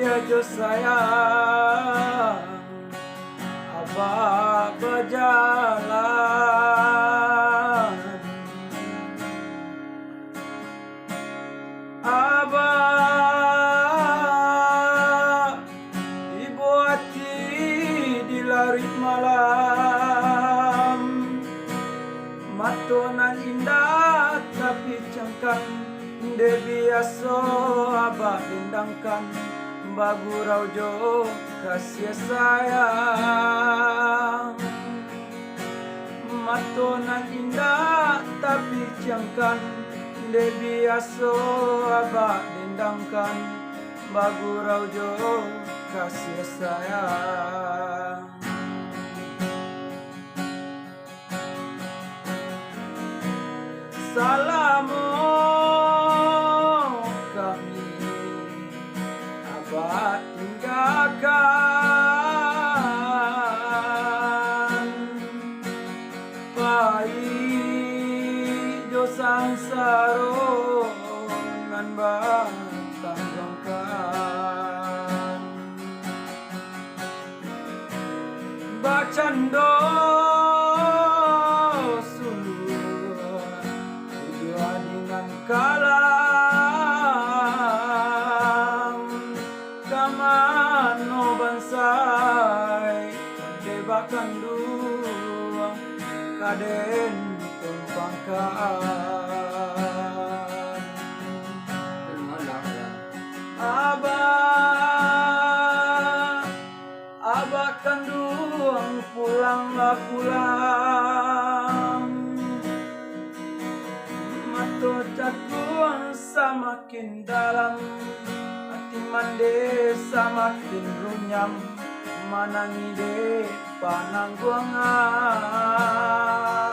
dia jo sayang abah berjalan. Abah ibu hati di larut malam, matonan indah tapi cangkang de biaso abah dendangkan bagurau jo kasih sayang. Matonan indah tapi cangkang de biaso abah dendangkan bagurau jo kasih sayang. Salamu kami abah tinggalkan, pai jo sangsaro nan batanggongkan. Bacando kalam kamano bansai debakan dua kaden tumpangkan. Abah kanduang pulanglah pulang, mato cakuang samakin dalam, hati mande samakin runyam, manangi de panangguangan.